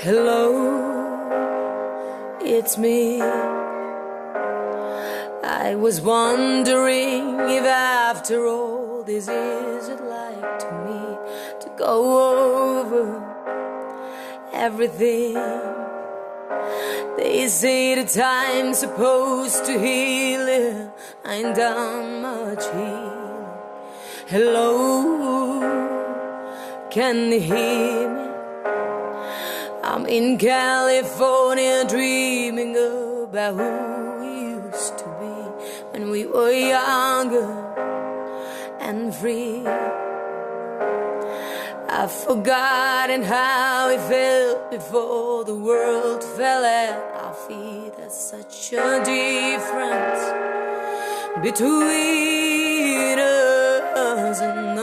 Hello, it's me. I was wondering if after all this is it like to me to go over everything. They say the time's supposed to heal it. I ain't done much healing. Hello, can you hear me? I'm in California dreaming about who we used to be when we were younger and free. I've forgotten how it felt before the world fell at our feet. There's such a difference between us and